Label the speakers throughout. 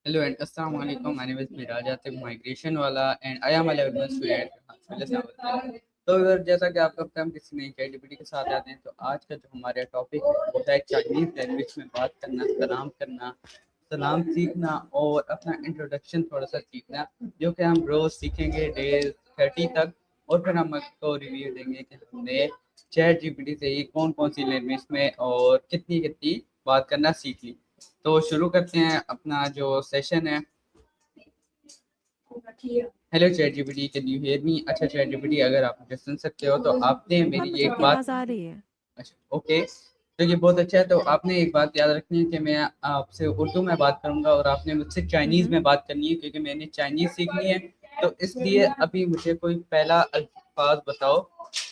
Speaker 1: Hello and Assalamu alaikum. My name is Miraj Atif, migration वाला and I am a level 1 student. तो अगर जैसा कि आपका हम किसी नई कैटेगरी के साथ आते हैं तो आज का जो हमारा टॉपिक है वो है चाइनीज लैंग्वेज में बात करना, सलाम सीखना और अपना इंट्रोडक्शन थोड़ा सा सीखना, जो कि हम रोज सीखेंगे डे 30 तक। और फिर हम आपको रिव्यू देंगे कि हमने चैट जीपीटी से ही कौन कौन सी लैंग्वेज में और कितनी कितनी बात करना सीख ली। तो शुरू करते हैं अपना जो सेशन है। Hello chat GPT, can you hear me? अच्छा चैट जीपीटी, अगर आप मुझे सुन सकते हो तो आपने
Speaker 2: हाँ,
Speaker 1: मेरी
Speaker 2: मुझे
Speaker 1: एक
Speaker 2: आपकी
Speaker 1: बात।
Speaker 2: आवाज़ आ रही है।
Speaker 1: अच्छा ओके, तो ये बहुत अच्छा है। तो आपने एक बात याद रखनी है कि मैं आपसे उर्दू में बात करूंगा और आपने मुझसे चाइनीज में बात करनी है, क्योंकि मैंने चाइनीज सीखनी है। तो इसलिए अभी मुझे कोई पहला अल्फाज बताओ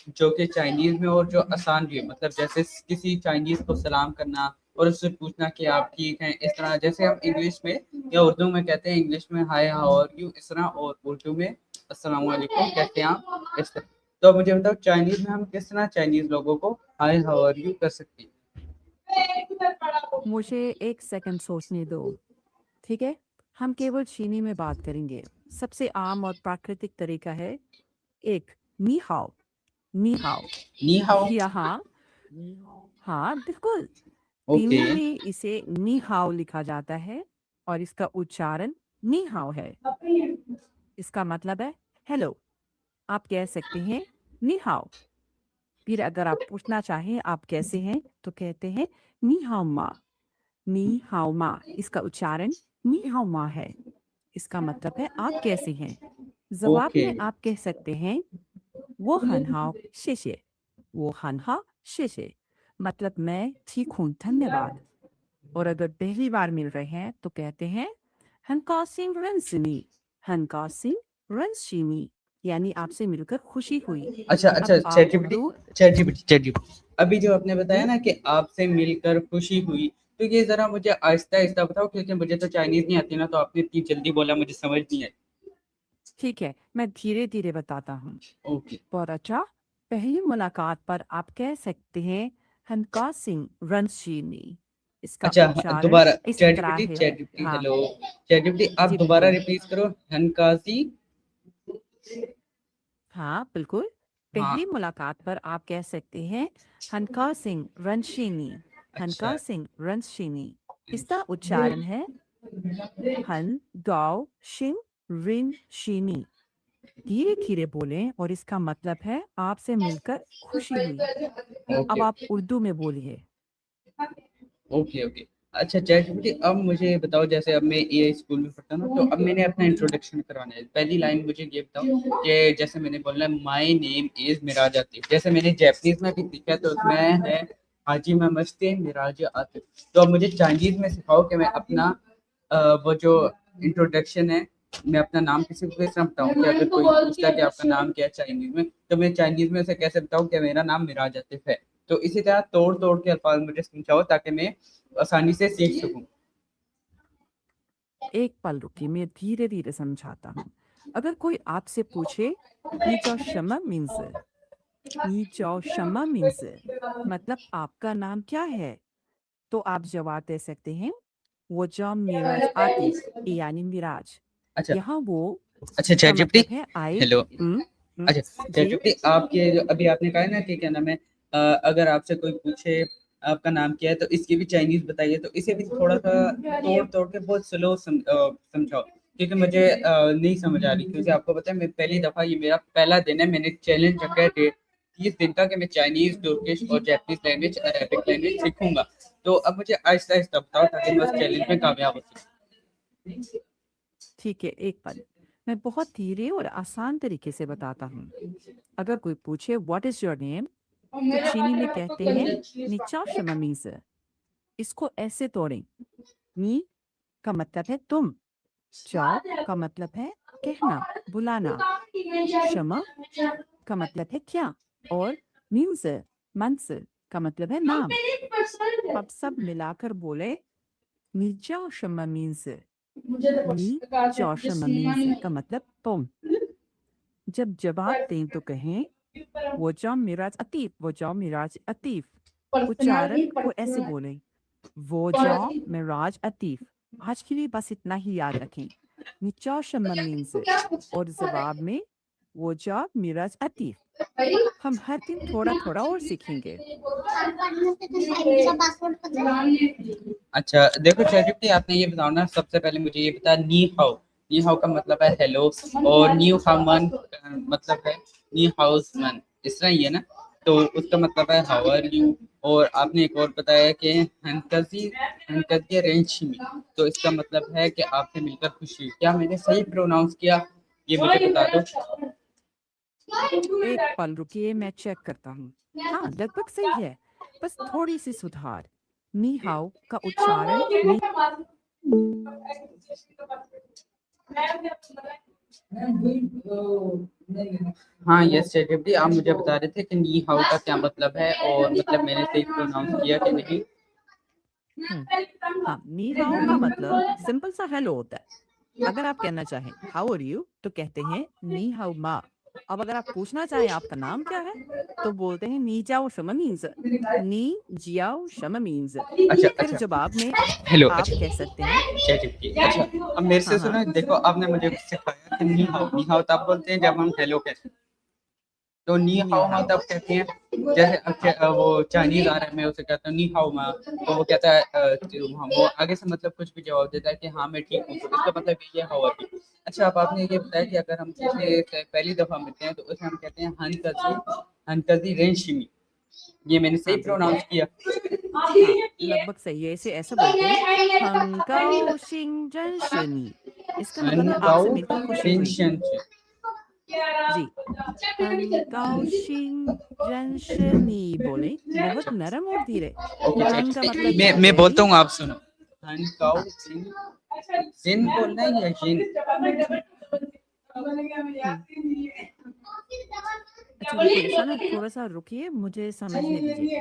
Speaker 1: जो कि चाइनीज में और जो आसान भी है, मतलब जैसे किसी चाइनीज को सलाम करना और उससे पूछना कि आप ठीक हैं, इस तरह जैसे हम इंग्लिश में या उर्दू में कहते हैं। इंग्लिश में हाय हाउ आर यू इस तरह, और उर्दू में अस्सलाम वालेकुम कहते हैं आप इस तरह। तो मुझे बताओ चाइनीज में हम किस तरह चाइनीज लोगों को हाय हाउ आर यू कर सकते हैं?
Speaker 2: मुझे 1 सेकंड सोचने दो, ठीक है? हम केवल चीनी में बात करेंगे। सबसे आम और प्राकृतिक तरीका है 1 नी हाओ, नी हाओ।
Speaker 1: नी हाउ।
Speaker 2: यहाँ हाँ, बिल्कुल।
Speaker 1: ओके।
Speaker 2: चीनी में इसे नी हाओ लिखा जाता है और इसका उच्चारण नी हाओ है। इसका मतलब है हेलो। आप कह सकते हैं नी हाओ। फिर अगर आप पूछना चाहें आप कैसे हैं, तो कहते हैं नी हाओ मा। नी हाओ मा, इसका उच्चारण नी हाओ मा है। इसका मतलब है आप कैसे हैं। जवाब
Speaker 1: ओके।
Speaker 2: में आप कह सकते हैं वो हन हाओ शेशे, वो हन हाओ शेशे, मतलब मैं ठीक हूँ धन्यवाद। और अगर पहली बार मिल रहे हैं तो कहते हैं हन कासिम रंसनी, हन कासिम रंसनी, यानी आपसे मिलकर खुशी हुई।
Speaker 1: अच्छा
Speaker 2: अब
Speaker 1: अच्छा,
Speaker 2: आप
Speaker 1: चैट जीपीटी
Speaker 2: उर्दू
Speaker 1: अभी जो आपने बताया ना कि आपसे मिलकर खुशी हुई, तो ये जरा मुझे आहिस्ता आहिस्ता बताओ, क्योंकि मुझे तो चाइनीज नहीं आती ना, तो आपने इतनी जल्दी बोला मुझे समझ नहीं आई।
Speaker 2: ठीक है, मैं धीरे-धीरे बताता हूँ।
Speaker 1: ओके।
Speaker 2: बहुत अच्छा। पहली मुलाकात पर आप कह सकते हैं हनका सिंह रंशीनी। इसका
Speaker 1: अच्छा
Speaker 2: उच्चारण
Speaker 1: दोबारा
Speaker 2: इस तरह है।
Speaker 1: चैट जीपीटी
Speaker 2: हाँ,
Speaker 1: हेलो चैट जीपीटी, आप
Speaker 2: जी
Speaker 1: दोबारा
Speaker 2: बिल्कुल।
Speaker 1: रिपीट करो। हनकासी।
Speaker 2: हाँ, बिल्कुल।
Speaker 1: हाँ।
Speaker 2: पहली मुलाकात पर आप कह सकते हैं हनका सिंह रंशीनी,
Speaker 1: अच्छा।
Speaker 2: हनका सिंह रंशीनी। इसका उच्चारण है हन गाओ शिन रिन शीनी। धीरे-धीरे बोलें और इसका मतलब है आपसे मिलकर खुशी हुई। अब
Speaker 1: ओके
Speaker 2: आप उर्दू में बोलिए।
Speaker 1: Okay okay. अच्छा चैट जीपीटी, अब मुझे बताओ, जैसे अब मैं ए स्कूल में पढ़ता हूँ, तो अब मैंने अपना इंट्रोडक्शन करवाना है। पहली लाइन मुझे ये बताओ कि जैसे मैंने बोलना है my name is Miraj Atif, जैसे मैंने जैपनीज में भी सीखा है, तो उसमें है हाजी नमस्ते मिराज आतिफ। तो अब मुझे चाइनीज में सिखाओ कि मैं अपना वो जो इंट्रोडक्शन है, मैं अपना नाम किसी को कैसे बताऊं कि अगर कोई पूछता है कि आपका नाम क्या है चाइनीज में, तो मैं चाइनीज में उसे कैसे बताऊं कि मेरा नाम मिराज आतिफ है। तो इसी तरह तोड़ तोड़ के अल्फाज मुझे समझाओ ताकि मैं आसानी से सीख सकूं।
Speaker 2: एक पल रुकिए, मैं धीरे-धीरे समझाता हूँ। अगर कोई आपसे पूछे, "你叫什么名字?" 你叫什么名字? मतलब आपका नाम क्या है? तो आप जवाब दे सकते हैं, "वो叫 मिराज आतिफ", यानी मिराज।
Speaker 1: अच्छा
Speaker 2: यहाँ वो
Speaker 1: अच्छा
Speaker 2: का
Speaker 1: चैट जीपीटी
Speaker 2: मतलब है आई।
Speaker 1: हेलो।
Speaker 2: हुँ,
Speaker 1: अच्छा चैट
Speaker 2: जी।
Speaker 1: जीपीटी, आपके जो अभी आपने कहा है ना कि क्या नाम है, अगर आपसे कोई पूछे आपका नाम क्या है, तो इसकी भी चाइनीज बताइए। तो इसे भी थोड़ा सा तोड़ तोड़ के बहुत स्लो समझाओ, क्योंकि मुझे नहीं समझ आ रही। क्योंकि आपको पता है मैं पहली दफा, ये मेरा पहला दिन है, मैंने चैलेंज रखा है 30 दिन का कि मैं चाइनीज, तुर्किश और जैपनीज लैंग्वेज, अरेबिक लैंग्वेज सीखूंगा। तो अब मुझे आहिस्ता आहिस्ता बताओ ताकि मैं उस चैलेंज में कामयाब हो सकूं।
Speaker 2: ठीक है, एक पल। मैं बहुत धीरे और आसान तरीके से बताता हूँ। अगर कोई पूछे, "व्हाट इज़ योर नेम?" तो चीनी में कहते हैं, "你叫什么名字?" इसको ऐसे तोड़ें। "你" का मतलब है तुम, "叫" का मतलब है कहना, बुलाना, "什么" का मतलब है क्या, और "名字" मंज़िल का मतलब है नाम। अब सब मिलाकर बोले, "你叫什么名字?" 你叫什么名字 का मतलब तुम। जब जवाब दें तो कहें वो जाओ मिराज अतीफ, वो जाओ मिराज अतीफ। उच्चारण को ऐसे बोलें, वो जाओ मिराज अतीफ, आज के लिए बस इतना ही याद रखें। निचा मीन्स और जवाब में वो जॉब मिराज अतीफ। हम हर दिन थोड़ा थोड़ा और सीखेंगे।
Speaker 1: अच्छा देखो चैटजीपीटी, आपने ये बताओ ना, सबसे पहले मुझे ये बता, नी हाउ। नी हाउ का मतलब है हेलो, और न्यू हाउमन मतलब है नी हाउस मन, इस तरह ही है ना। तो उसका मतलब है हाउ आर यू। और आपने एक और बताया कि हनकजी, हनकजी रेंशिमी, तो इसका मतलब है कि आपसे मिलकर खुशी हुई। क्या मैंने सही प्रोनाउंस किया, ये मुझे बता दो।
Speaker 2: एक पल रुकिए, मैं चेक करता हूँ। हाँ, लगभग सही है, बस थोड़ी सी सुधार। नी हाउ का उच्चारण नी
Speaker 1: हाँ यस चैटजीपीटी, आप मुझे बता रहे थे कि नी हाउ का क्या मतलब है, और मतलब मैंने सही प्रोनाउंस किया कि नहीं।
Speaker 2: हम्म, हाँ, नी हाउ का मतलब सिंपल सा हेलो होता है। अगर आप कहना चाहें हाउ आर यू तो कहते हैं नी हाउ मा। अब अगर आप पूछना चाहें आपका नाम क्या है तो बोलते हैं नी जाओ शम मीन्स, नी जियाओ शम मीन्स।
Speaker 1: अच्छा
Speaker 2: फिर
Speaker 1: अच्छा,
Speaker 2: जवाब में
Speaker 1: हेलो,
Speaker 2: आप
Speaker 1: अच्छा
Speaker 2: कह सकते हैं।
Speaker 1: चैटजीपीटी, अच्छा अब मेरे से
Speaker 2: हाँ हाँ
Speaker 1: सुनो, देखो आपने मुझे सिखाया कि नी हाउ तब बोलते हैं जब हम हेलो कहते हैं। तो नी
Speaker 2: नी
Speaker 1: हाउ मा
Speaker 2: हाउ।
Speaker 1: तब कहते हैं, जैसे वो चाइनीज आ रहा है, मैं उसे कहता हूँ नी हाउ मा, तो वो कहता है वो आगे से मतलब कुछ भी जवाब देता है कि हाँ मैं ठीक हूँ, तो इसका मतलब ये है हाउ आर यू। अच्छा अब आपने ये बताया कि अगर हम किसी से पहली दफा मिलते हैं तो उसे हम कहते हैं हनकजी रेंशिमी। ये मैंने सही
Speaker 2: हाँ बिल्कुल।
Speaker 1: प्रोनाउंस किया।
Speaker 2: हाँ, लगभग सही है। इसे ऐसा बोलते हैं हंगाओ शिंग जन शनी। इसका मतलब है आपसे
Speaker 1: हनकाउ
Speaker 2: मिलकर खुशी हुई।
Speaker 1: पेंशन।
Speaker 2: जी, हंगाओ शिंग जन शनी बोले, बहुत नरम और धीरे।
Speaker 1: ओके
Speaker 2: हंग का
Speaker 1: चैट,
Speaker 2: मतलब
Speaker 1: मैं
Speaker 2: वेरी।
Speaker 1: बोलता हूँ आप सुनो। हनकाउ
Speaker 2: हाँ।
Speaker 1: जिन, जिन बोलना है या जिन।
Speaker 2: हम्म, अच्छा रुकिए सना, थोड़ा सा रुकिए, मुझे समझने दीजिए।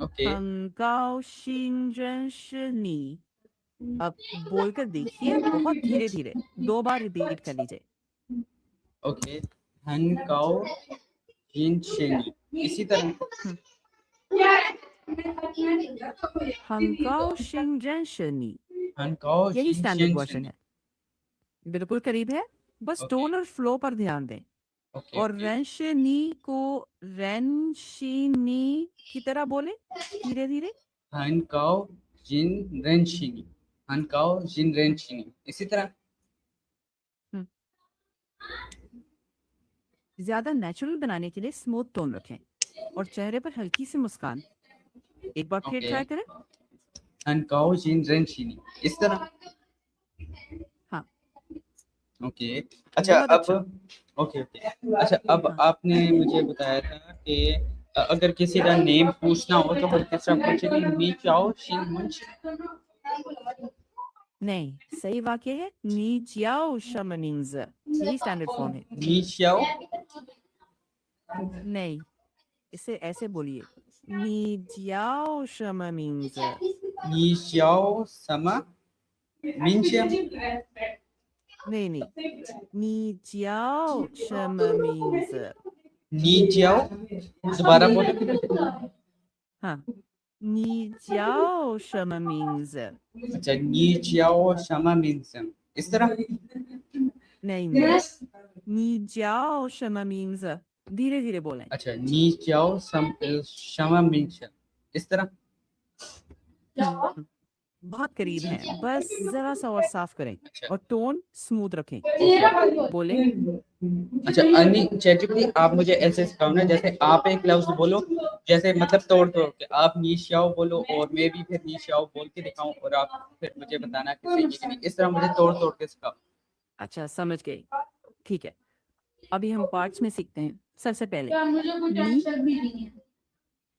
Speaker 1: ओके
Speaker 2: हंगाओ शिंग जन शनी, अब बोलकर देखिए बहुत धीरे धीरे, 2 बार रिपीट कर लीजिए।
Speaker 1: ओके, हनकाउ जिन शेनी, इसी तरह।
Speaker 2: हम्म, हंगाओ शिंग जन शनी,
Speaker 1: हनकाउ
Speaker 2: यही
Speaker 1: जिन
Speaker 2: स्टैंडर्ड
Speaker 1: शेन
Speaker 2: वर्जन
Speaker 1: शनी।
Speaker 2: है। बिल्कुल करीब है, बस
Speaker 1: ओके
Speaker 2: टोन और फ्लो पर ध्यान दें।
Speaker 1: ओके
Speaker 2: और
Speaker 1: ओके।
Speaker 2: रेंशनी को रेंशिनी की तरह बोले, धीरे धीरे।
Speaker 1: हनकाउ जिन रेंशिनी, हनकाउ जिन रेंशिनी, इसी तरह।
Speaker 2: हम्म, ज्यादा नेचुरल बनाने के लिए स्मूथ टोन रखें और चेहरे पर हल्की सी मुस्कान। एक बार फिर
Speaker 1: ओके,
Speaker 2: ट्राई करें।
Speaker 1: हनकाउ जिन रेंशिनी, इस तरह।
Speaker 2: हाँ,
Speaker 1: ओके अच्छा
Speaker 2: बहुत
Speaker 1: अब,
Speaker 2: अच्छा।
Speaker 1: ओके ओके, अच्छा अब
Speaker 2: हाँ,
Speaker 1: आपने मुझे बताया था कि अगर किसी का नेम पूछना हो तो हम किस तरह पूछेंगे, मी चाओ शिंग मुंच।
Speaker 2: नहीं, सही वाक्य है नी जियाओ शमनीज, यही स्टैंडर्ड फॉर्म है।
Speaker 1: मी चाओ,
Speaker 2: नहीं, इसे ऐसे बोलिए, नी जियाओ शमनीज।
Speaker 1: मी चाओ समा मिंच।
Speaker 2: नहीं नहीं, नी जियाओ शमनीज।
Speaker 1: नी चाओ, दोबारा बोलो।
Speaker 2: हाँ, नी जियाओ शमनीज।
Speaker 1: अच्छा, नी चाओ समा मिंच, इस तरह।
Speaker 2: नहीं नहीं, नी जियाओ शमनीज, धीरे धीरे बोलें।
Speaker 1: अच्छा, नी चाओ समा मिंच, इस तरह।
Speaker 2: हम्म, बहुत करीब हैं, बस जरा सा और साफ करें
Speaker 1: अच्छा
Speaker 2: और टोन स्मूथ रखें। बोले।
Speaker 1: अच्छा, अन्य चैटजीपीटी, आप मुझे ऐसे सिखाओ ना, जैसे आप एक लफ्ज बोलो, जैसे मतलब तोड़ तोड़ के आप नीशाओ बोलो और मैं भी फिर नीशाओ बोल के दिखाऊं, और आप फिर मुझे बताना कि सही है कि नहीं, इस तरह मुझे तोड़ तोड़ के सिखाओ।
Speaker 2: अच्छा समझ गई, ठीक है। अभी हम पार्ट्स में सीखते हैं। सबसे पहले नी,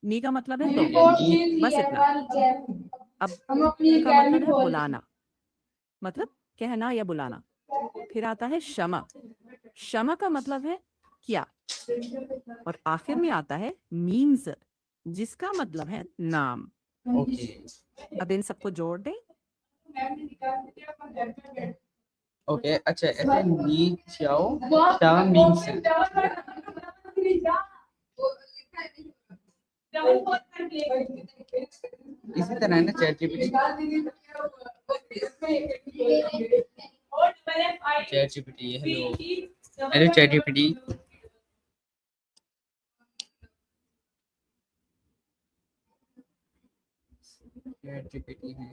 Speaker 2: नी का मतलब है दो, बस इतना। अब का मतलब है बुलाना, मतलब कहना या बुलाना। फिर आता है क्षमा, क्षमा का मतलब है क्या। और आखिर में आता है मीन्स, जिसका मतलब है नाम।
Speaker 1: ओके
Speaker 2: अब इन सबको जोड़ दें।
Speaker 1: ओके, अच्छा ऐसे नीशाओ शा मीन्स, इसी तरह है ना ChatGPT. Chat GPT, hello hello chat GPT. Chat GPT है।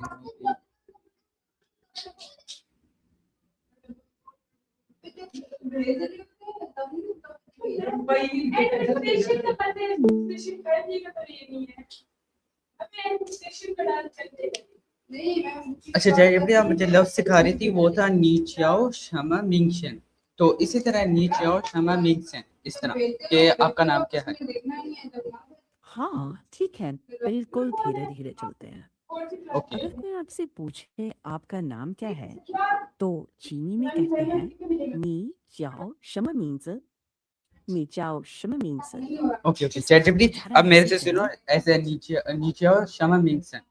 Speaker 1: अच्छा चैट जीपीटी, आप मुझे लफ्ज सिखा रही थी, वो था नीचाओ शमा मिंगशन। तो इसी तरह नीचाओ शमा मिंगशन, इस तरह कि आपका नाम क्या है?
Speaker 2: हाँ ठीक है, बिल्कुल धीरे धीरे चलते हैं।
Speaker 1: ओके
Speaker 2: अगर कोई आपसे पूछे आपका नाम क्या है, तो चीनी में कहते हैं नी चाओ शम मीन्स, नी चाओ शम मीन्स।
Speaker 1: ओके ओके
Speaker 2: इसको
Speaker 1: चैट जीपीटी,
Speaker 2: दोबारा
Speaker 1: अब मेरे
Speaker 2: ऐसे
Speaker 1: से सुनो,
Speaker 2: कहें।
Speaker 1: ऐसे नीचे नीचाओ शमा मिंगशन,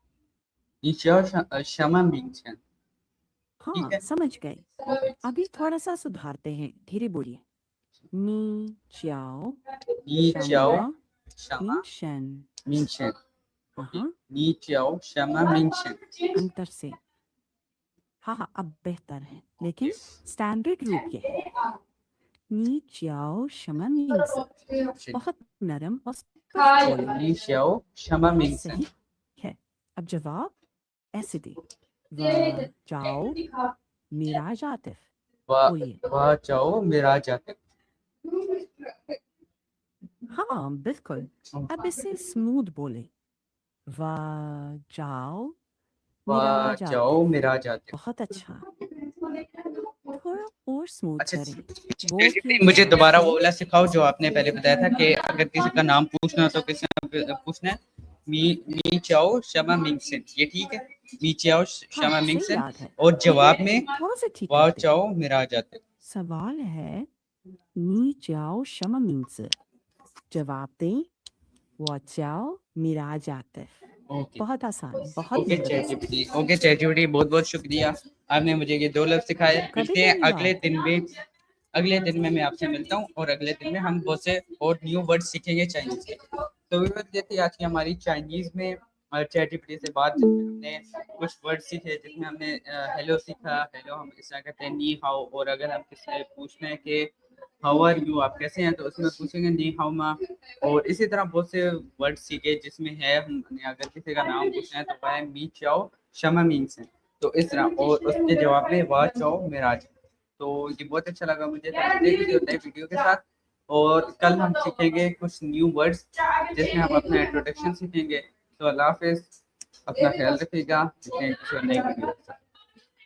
Speaker 1: नीचाओ शमा मिंगशन, ठीक
Speaker 2: हाँ
Speaker 1: है?
Speaker 2: समझ गए। अभी थोड़ा सा सुधारते हैं, धीरे बोलिए। नी चाओ
Speaker 1: नीचाओ
Speaker 2: शमा
Speaker 1: शमा
Speaker 2: मिंशन।
Speaker 1: मिंगशन।
Speaker 2: हाँ
Speaker 1: ओके,
Speaker 2: हाँ,
Speaker 1: नीचाओ शमा मिंगशन।
Speaker 2: अंतर से। हाँ हाँ, अब बेहतर है, लेकिन स्टैंडर्ड रूप ये है नी चाओ शमा मीन्स। बहुत नरम और स्पष्ट बोले।
Speaker 1: नीचाओ शमा
Speaker 2: बहुत
Speaker 1: मिंगशन।
Speaker 2: सही है। अब जवाब ऐसे दे। वाह जाओ मेरा जातिफ। बोलिए।
Speaker 1: वाह चाओ मेरा जाते।
Speaker 2: हाँ बिल्कुल। अब इसे स्मूथ बोले। वाह जाओ मेरा
Speaker 1: वाह चाओ
Speaker 2: जातिफ।
Speaker 1: मेरा जाते।
Speaker 2: बहुत अच्छा। थोड़ा और स्मूथ
Speaker 1: अच्छा
Speaker 2: करें। बोल के
Speaker 1: मुझे
Speaker 2: जोर
Speaker 1: दोबारा
Speaker 2: से।
Speaker 1: वो वाला सिखाओ जो आपने पहले बताया था कि अगर किसी का नाम पूछना हो तो किसी का पूछना है मी मी चाओ शमा मिंगसन, ये ठीक है? मी चाओ
Speaker 2: हाँ
Speaker 1: शमा
Speaker 2: सही
Speaker 1: मिंगसन,
Speaker 2: याद है,
Speaker 1: और
Speaker 2: लेकिन
Speaker 1: जवाब में
Speaker 2: थोड़ा सा ठीक
Speaker 1: वाह
Speaker 2: करते।
Speaker 1: चाओ मेरा जाते।
Speaker 2: सवाल है नी जाओ शमा मीन्स। जवाब दें वो जाओ मेरा जातिफ।
Speaker 1: ओके
Speaker 2: बहुत आसान, बहुत
Speaker 1: ओके
Speaker 2: नम्रता
Speaker 1: चैट
Speaker 2: से।
Speaker 1: जीपीटी, ओके चैट जीपीटी, बहुत बहुत शुक्रिया, आपने मुझे ये दो लफ्ज सिखाए।
Speaker 2: कभी
Speaker 1: मिलते हैं
Speaker 2: कभी
Speaker 1: अगले
Speaker 2: बात।
Speaker 1: दिन में। अगले दिन में मैं आपसे मिलता हूँ, और अगले दिन में हम बहुत से और न्यू वर्ड सीखेंगे चाइनीज के। तो व्यूअर्स, ये थी आज की हमारी चाइनीज में चैट जीपीटी से बात, जिसमें हमने कुछ वर्ड सीखे, जिसमें हमने हेलो सीखा। हेलो हम इस तरह कहते हैं नी हाउ, और अगर हम किसी से पूछना है कि हाउ आर यू, आप कैसे हैं, तो उसमें पूछेंगे नी हाउ मा। और इसी तरह बहुत से वर्ड सीखे, जिसमें है हमने अगर किसी का नाम पूछना है तो वह है मी चाओ शमा मीन से। तो इस तरह, और उसके जवाब में वाह चाओ मेराज। तो ये बहुत अच्छा लगा मुझे। तो मिलते हैं किसी और नए वीडियो के साथ, और कल हम सीखेंगे कुछ न्यू वर्ड्स, जिसमें हम अपना इंट्रोडक्शन सीखेंगे। तो अल्लाह हाफिज़, अपना ख्याल रखिएगा, मिलते हैं किसी और नए वीडियो के साथ।